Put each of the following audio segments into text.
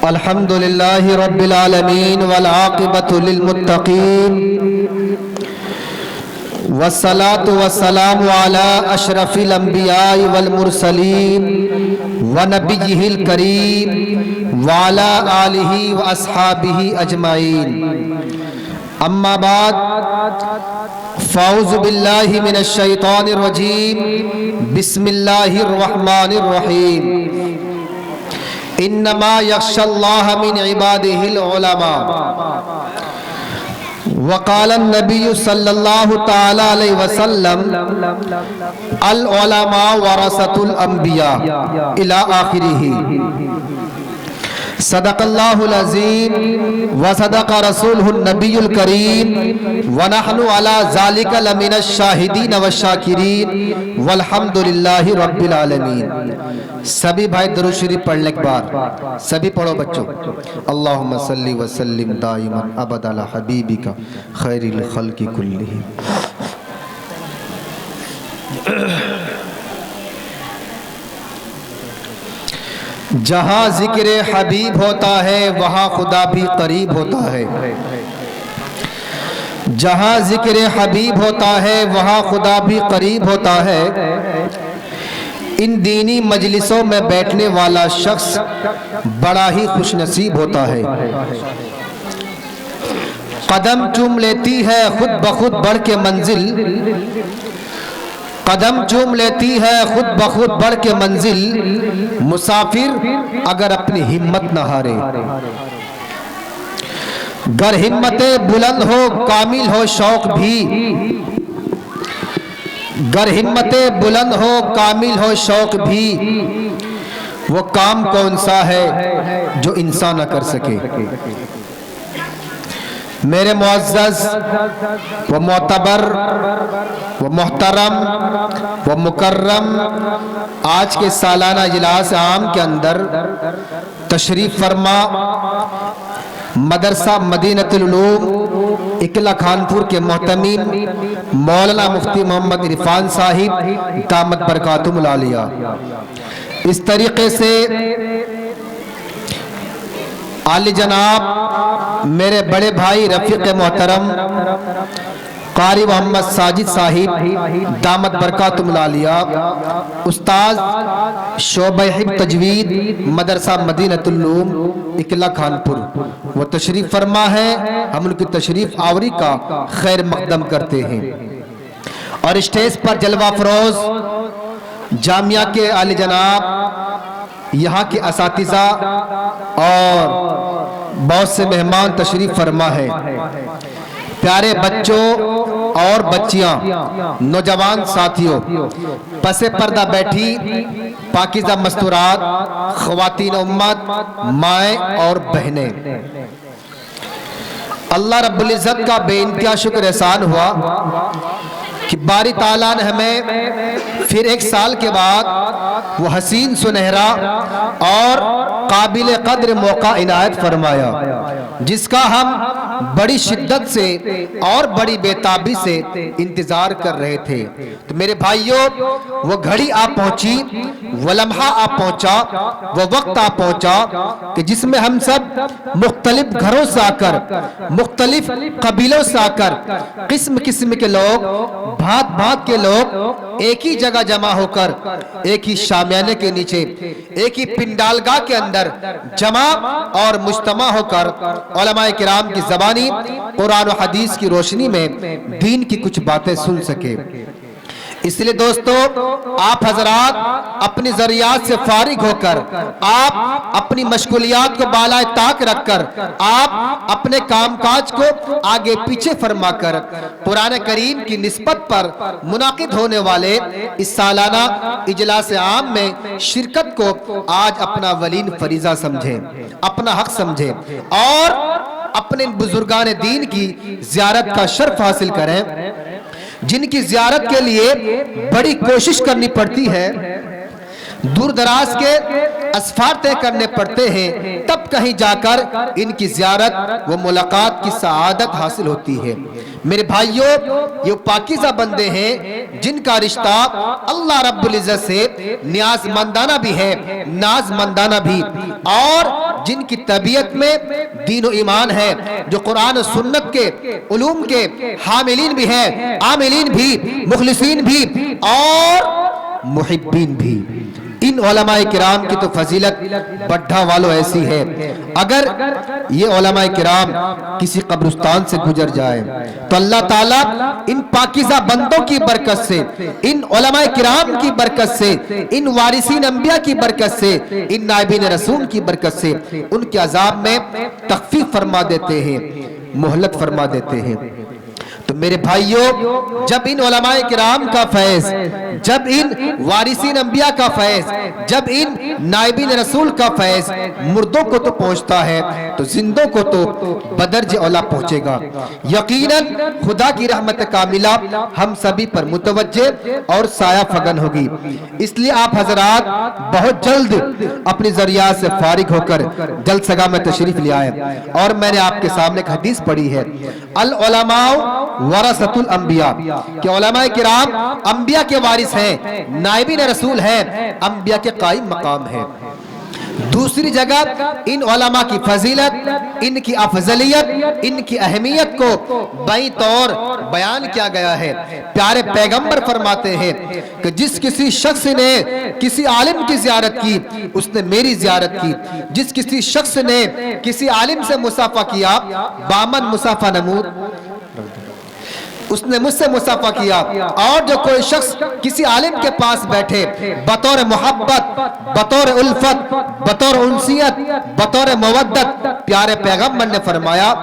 الحمد للہ رب العالمین والعاقبۃ للمتقین والصلاة والسلام علی اشرف الانبیاء والمرسلین ونبیہ الکریم وعلی آلہ واصحابہ اجمعین اما بعد فاعوذ باللہ من الشیطان الرجیم بسم اللہ الرحمن الرحیم انما یخشی اللہ من عبادہ العلماء وقال النبی صلی اللہ تعالی علیہ وسلم العلماء ورثۃ الانبیاء الی آخرہ صدق اللہ العظیم وصدق رسولہ النبی الکریم ونحن علی ذالک لمن الشاہدین والشاکرین والحمد للہ رب العالمین۔ سبھی بھائی درود شریف پڑھ لیں ایک بار، سبھی پڑھو بچوں۔ اللہم صلی وسلم دائما ابدا علی حبیبک خیر الخلق کلہم۔ جہاں ذکر حبیب ہوتا ہے وہاں خدا بھی قریب ہوتا ہے، جہاں ذکر حبیب ہوتا ہے وہاں خدا بھی قریب ہوتا ہے۔ ان دینی مجلسوں میں بیٹھنے والا شخص بڑا ہی خوش نصیب ہوتا ہے۔ قدم چوم لیتی ہے خود بخود بڑھ کے منزل، قدم چوم لیتی ہے خود بخود بڑھ کے منزل، مسافر اگر اپنی ہمت نہ ہارے۔ گر ہمت بلند ہو کامل ہو شوق بھی، گر ہمت بلند ہو کامل ہو شوق بھی، وہ کام کون سا ہے جو انسان نہ کر سکے۔ میرے معزز و معتبر و محترم و مکرم، آج کے سالانہ اجلاس عام کے اندر تشریف فرما مدرسہ مدینۃ العلوم اکلا خانپور کے محتمم مولانا مفتی محمد عرفان صاحب دامت برکاتہم العالیہ، اس طریقے سے عالی جناب میرے بڑے بھائی رفیق محترم قاری محمد ساجد صاحب دامت برکاتہم العالیہ، استاذ شعبہ حفظ تجوید مدرسہ مدینۃ العلوم اکلا خانپور، وہ تشریف فرما ہے، ہم ان کی تشریف آوری کا خیر مقدم کرتے ہیں۔ اور اسٹیج پر جلوہ فروز جامعہ کے عالی جناب، یہاں کے اساتذہ اور بہت سے مہمان تشریف فرما ہے۔ پیارے بچوں اور بچیاں، نوجوان ساتھیوں، پس پردہ بیٹھی پاکیزہ مستورات، خواتین امت، مائیں اور بہنیں، اللہ رب العزت کا بے انتہا شکر احسان ہوا کہ باری تعالیٰ نے ہمیں پھر ایک سال کے بعد وہ حسین سنہرا اور قابل قدر موقع عنایت فرمایا، جس کا ہم بڑی شدت سے اور بڑی بےتابی سے انتظار کر رہے تھے۔ تو میرے بھائیوں، وہ گھڑی آپ پہنچی، وہ لمحہ آپ پہنچا، وہ وقت آپ پہنچا کہ جس میں ہم سب مختلف گھروں سے آ کر، مختلف قبیلوں سے آ کر، قسم قسم کے لوگ، بھات بھات کے لوگ ایک ہی جگہ جمع ہو کر، ایک ہی شامیانے کے نیچے، ایک ہی پنڈالگاہ کے اندر جمع اور مجتمع ہو کر علماء کرام کی زبانی قرآن و حدیث کی روشنی میں دین کی کچھ باتیں سن سکے۔ اس لیے دوستو آپ حضرات اپنی ذریعات سے فارغ ہو کر، آپ اپنی مشغولیات کو بالائے طاق رکھ کر، آپ اپنے کام کاج کو آگے پیچھے فرما کر قرآن کریم کی نسبت پر منعقد ہونے والے اس سالانہ اجلاس عام میں شرکت کو آج اپنا ولین فریضہ سمجھیں، اپنا حق سمجھیں اور اپنے بزرگان دین کی زیارت کا شرف حاصل کریں، جن کی زیارت کے لیے بڑی کوشش کرنی پڑتی ہے، دور دراز کے اسفار طے کرنے پڑتے ہیں، تب کہیں جا کر ان کی زیارت و ملاقات کی سعادت حاصل ہوتی ہے۔ میرے بھائیوں، یہ پاکیزہ بندے ہیں جن کا رشتہ اللہ رب العزت سے نیاز مندانہ بھی ہے، ناز مندانہ بھی، اور جن کی طبیعت میں دین و ایمان ہے، جو قرآن و سنت کے علوم کے حاملین بھی ہیں، عاملین بھی، مخلصین بھی اور محبین بھی۔ ان علماء کرام کی تو فضیلت بڑھا والوں ایسی ہے، اگر یہ علماء کرام کسی قبرستان سے گزر جائے تو اللہ تعالیٰ ان پاکیزہ بندوں کی برکت سے، ان علماء کرام کی برکت سے، ان وارثین انبیاء کی برکت سے، ان نائبین رسول کی برکت سے ان کے عذاب میں تخفیف فرما دیتے ہیں، مہلت فرما دیتے ہیں۔ تو میرے بھائیوں، جب ان علماء کرام کا فیض، جب ان وارثین انبیاء کا فیض، جب ان نائبین رسول کا فیض مردوں کو تو پہنچتا ہے تو زندوں کو تو بدرج اولا پہنچے گا۔ یقیناً خدا کی رحمت کاملہ ہم سبھی پر متوجہ اور سایہ فگن ہوگی۔ اس لیے آپ حضرات بہت جلد اپنی ذریعات سے فارغ ہو کر جلسگاہ میں تشریف لے آئے، اور میں نے آپ کے سامنے ایک حدیث پڑھی ہے، العلماء ورثۃ الانبیاء، کہ علماء کرام انبیاء کے وارث ہیں، نائبین رسول ہیں، انبیاء کے قائم مقام ہیں۔ دوسری جگہ ان علماء کی فضیلت، ان کی افضلیت، ان کی اہمیت کو بئی طور بیان کیا گیا ہے۔ پیارے پیغمبر فرماتے ہیں کہ جس کسی شخص نے کسی عالم کی زیارت کی اس نے میری زیارت کی، جس کسی شخص نے کسی عالم سے مصافحہ کیا، بامن مصافحہ نمود، اس نے مجھ سے مصافحہ کیا، اور جو کوئی شخص کسی عالم کے پاس بیٹھے بطور محبت، بطور الفت، بطور انسیت، بطور مودت، پیارے پیغمبر نے فرمایا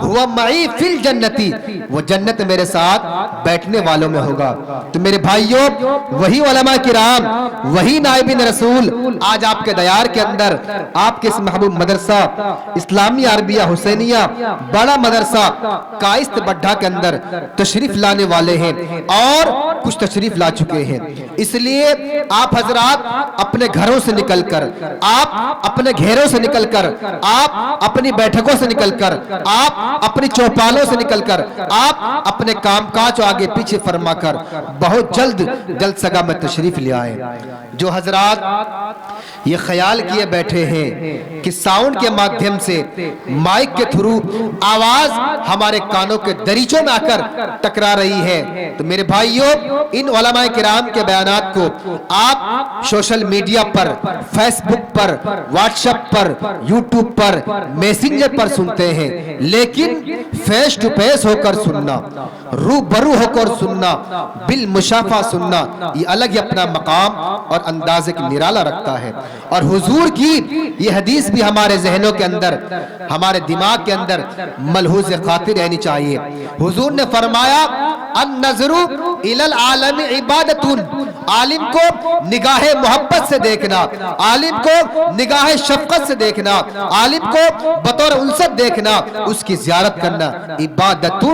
ہوا معی فی الجنتی، وہ جنت میرے ساتھ بیٹھنے والوں میں ہوگا۔ تو میرے بھائیوں، وہی علماء کرام، وہی نائبین رسول آج آپ کے دیار کے اندر، آپ کے اس محبوب مدرسہ اسلامی عربیہ حسینیہ بڑا مدرسہ کائست بڈھا کے اندر تشریف لانے والے ہیں، اور کچھ تشریف لا چکے ہیں۔ اس لیے آپ حضرات اپنے گھروں سے نکل کر، آپ اپنے گھیروں سے نکل کر، آپ اپنی بیٹھکوں سے نکل کر، آپ اپنی چوپالوں سے نکل کر، آپ اپنے کام کاج آگے پیچھے فرما کر بہت جلد جلسگاہ میں تشریف لے آئے۔ جو حضرات یہ خیال کیے بیٹھے ہیں کہ ساؤنڈ کے مادھیم سے، مائک کے تھرو آواز ہمارے کانوں کے دریچوں میں آ کر ٹکرا رہی ہے، تو میرے بھائیوں، ان علماء کرام کے بیانات کو آپ سوشل میڈیا پر، فیس بک پر، واٹس ایپ پر، یوٹیوب پر، میسنجر پر سنتے ہیں، لیکن فیس ٹو فیس ہو کر سننا، روبرو ہو کر سننا، بالمشافہ سننا، یہ الگ ہی اپنا مقام اور انداز ایک نرالا رکھتا ہے۔ اور حضور کی یہ حدیث بھی ہمارے ذہنوں کے اندر، ہمارے دماغ کے اندر ملحوظ خاطر رہنی چاہیے۔ حضور نے فرمایا النظر الی العالم عبادت، عالم کو نگاہ محبت سے دیکھنا، عالم کو نگاہ شفقت سے دیکھنا، عالم کو بطور انست دیکھنا، اس کی زیارت کرنا عبادت،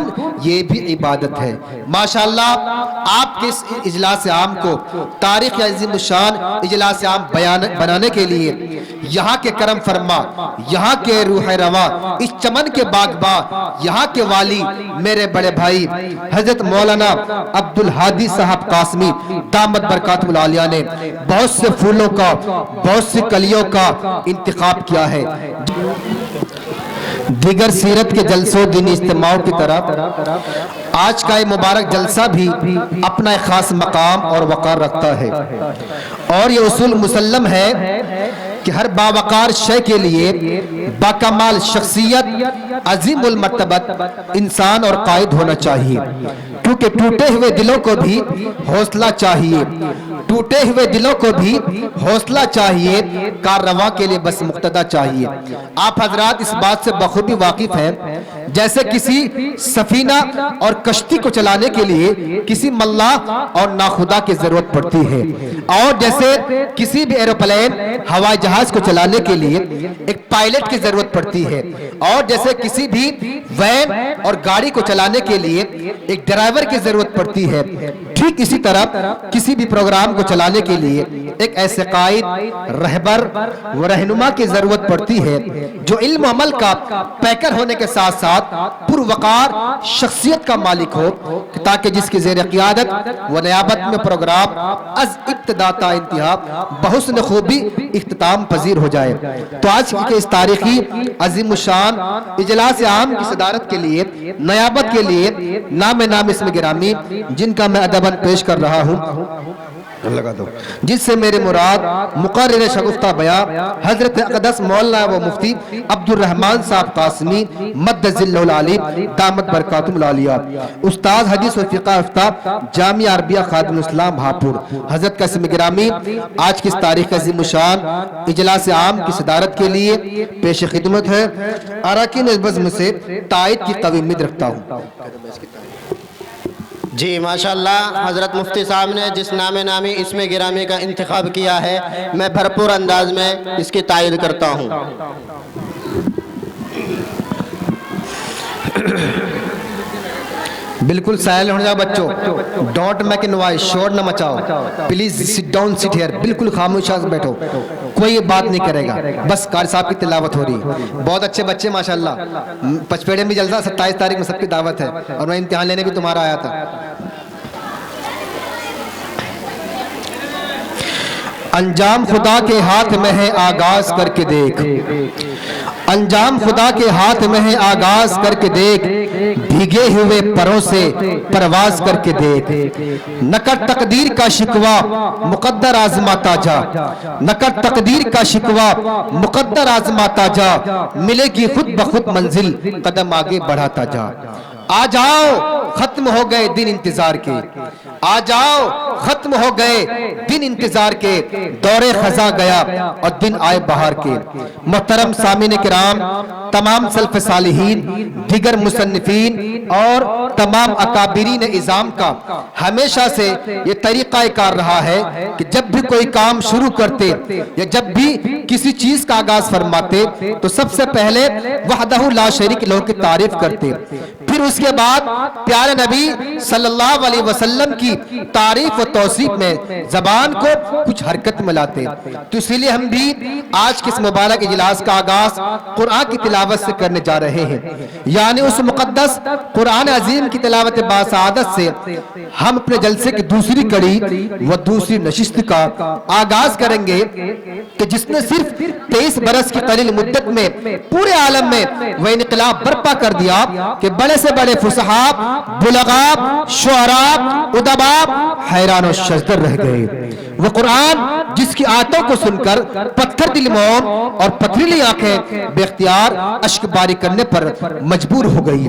یہ بھی عبادت ہے۔ ماشاءاللہ آپ کے اس اجلاس عام کو تاریخ عظیم الشان اجلاس عام بنانے کے لیے یہاں کے کرم فرما، یہاں کے روح رواں، اس چمن کے باغباں، یہاں کے والی میرے بڑے بھائی حضرت مولانا عبدالہادی صاحب قاسمی دامت برکاتہ العالیہ نے بہت سے پھولوں کا، بہت سی کلیوں کا انتخاب کیا ہے۔ دیگر سیرت کے جلسوں دینی اجتماعوں کی طرح آج کا یہ مبارک جلسہ بھی اپنا ایک خاص مقام اور وقار رکھتا ہے، اور یہ اصول مسلم ہے کہ ہر باوقار شے کے لیے باکمال شخصیت عظیم المرتبت انسان اور قائد ہونا چاہیے، کیونکہ ٹوٹے ہوئے دلوں کو بھی حوصلہ چاہیے، ٹوٹے ہوئے دلوں کو بھی حوصلہ چاہیے، کاررواں کے لیے بس مقتدی چاہیے۔ آپ حضرات اس بات سے بخوبی واقف ہیں، جیسے کسی سفینہ اور کشتی کو چلانے کے لیے کسی ملاح اور ناخدا کی ضرورت پڑتی ہے، اور جیسے کسی بھی ایروپلین ہوائی جہاز کو چلانے کے لیے ایک پائلٹ کی ضرورت پڑتی ہے، اور جیسے کسی بھی وین اور گاڑی کو چلانے کے لیے ایک ڈرائیور کی ضرورت پڑتی ہے، ٹھیک اسی طرح کسی بھی پروگرام کو چلانے کے لیے ایک ایسے قائد، رہبر و رہنما کی ضرورت پڑتی ہے جو علم و عمل کا پیکر ہونے کے ساتھ ساتھ پروقار شخصیت کا مالک ہو، تاکہ جس کی زیر قیادت و نیابت میں پروگرام از ابتدا تا انتہا بحسن خوبی اختتام پذیر ہو جائے۔ تو آج کے اس تاریخی عظیم الشان اجلاس عام کی صدارت کے لیے، نیابت کے لیے نام اسم گرامی جن کا میں ادباً پیش کر رہا ہوں، لگا دو، جس سے میرے مراد مقرر شگفتہ بیان حضرت اقدس مولانا و مفتی عبد الرحمن صاحب قاسمی مد ذلہ العلی دامت برکاتہم العالیہ، استاد حدیث و فقہ افتاء جامعہ عربیہ خادم الاسلام بھاپور، حضرت کا اسم گرامی آج کی اس تاریخ عظیم الشان اجلاس عام کی صدارت کے لیے پیش خدمت ہے۔ اراکین بزم سے تائید کی قوی امید رکھتا ہوں۔ جی ماشاءاللہ، حضرت مفتی صاحب نے جس نامی اسم گرامی کا انتخاب کیا ہے، میں بھرپور انداز میں اس کی تائید کرتا ہوں۔ بالکل سائل ہونے جاؤ بچوں، ڈونٹ میک اے نوائز، شور نہ مچاؤ، please sit down sit here, بالکل خاموش بیٹھو، کوئی بات نہیں کرے گا، بس قاری صاحب کی تلاوت ہو رہی ہے۔ بہت اچھے بچے ماشاءاللہ، پچپیڑے میں جلسہ 27 تاریخ میں سب کی دعوت ہے، اور میں امتحان لینے بھی تمہارا آیا تھا۔ انجام خدا کے ہاتھ میں ہے، آغاز کر کے دیکھ، انجام خدا کے ہاتھ میں ہے، آغاز کر کے دیکھ، بھیگے ہوئے پروں سے پرواز کر کے دیکھ، نہ کر تقدیر کا شکوہ مقدر آزماتا جا، نہ کر تقدیر کا شکوہ مقدر آزماتا جا، ملے گی خود بخود منزل، قدم آگے بڑھاتا جا۔ آ جاؤ ختم ہو گئے دن انتظار کے، آ جاؤ ختم ہو گئے دن انتظار کے، دور خزاں گیا اور دن آئے بہار کے۔ محترم سامعین کرام، تمام سلف صالحین، دیگر مصنفین اور تمام اکابرین اعظام کا ہمیشہ سے یہ طریقہ کار رہا ہے کہ جب بھی کوئی کام شروع کرتے یا جب بھی کسی چیز کا آغاز فرماتے تو سب سے پہلے وحدہ لا شریک لہ کی تعریف کرتے، پھر اس کے بعد پیارے نبی صلی اللہ علیہ وسلم کی تعریف و توصیف میں زبان کو کچھ حرکت میں لاتے۔ تو اسی لیے ہم بھی آج کے اس مبارک اجلاس کا آغاز قرآن کی تلاوت سے کرنے جا رہے ہیں، یعنی اس مقدس قرآن عظیم کی تلاوت باسعادت سے ہم اپنے جلسے کی دوسری کڑی و دوسری نشست کا آغاز کریں گے کہ جس نے صرف 23 برس کی قلیل مدت میں پورے عالم میں وہ انقلاب برپا کر دیا کہ بڑے سے بڑے فصحاء، بلغاء، شعراء، ادباء حیران و شزدر رہ گئے۔ وہ قرآن جس کی آیتوں کو سن کر پتھر دل موم اور پتھریلی آنکھیں بے اختیار اشک باری کرنے پر مجبور ہو گئی۔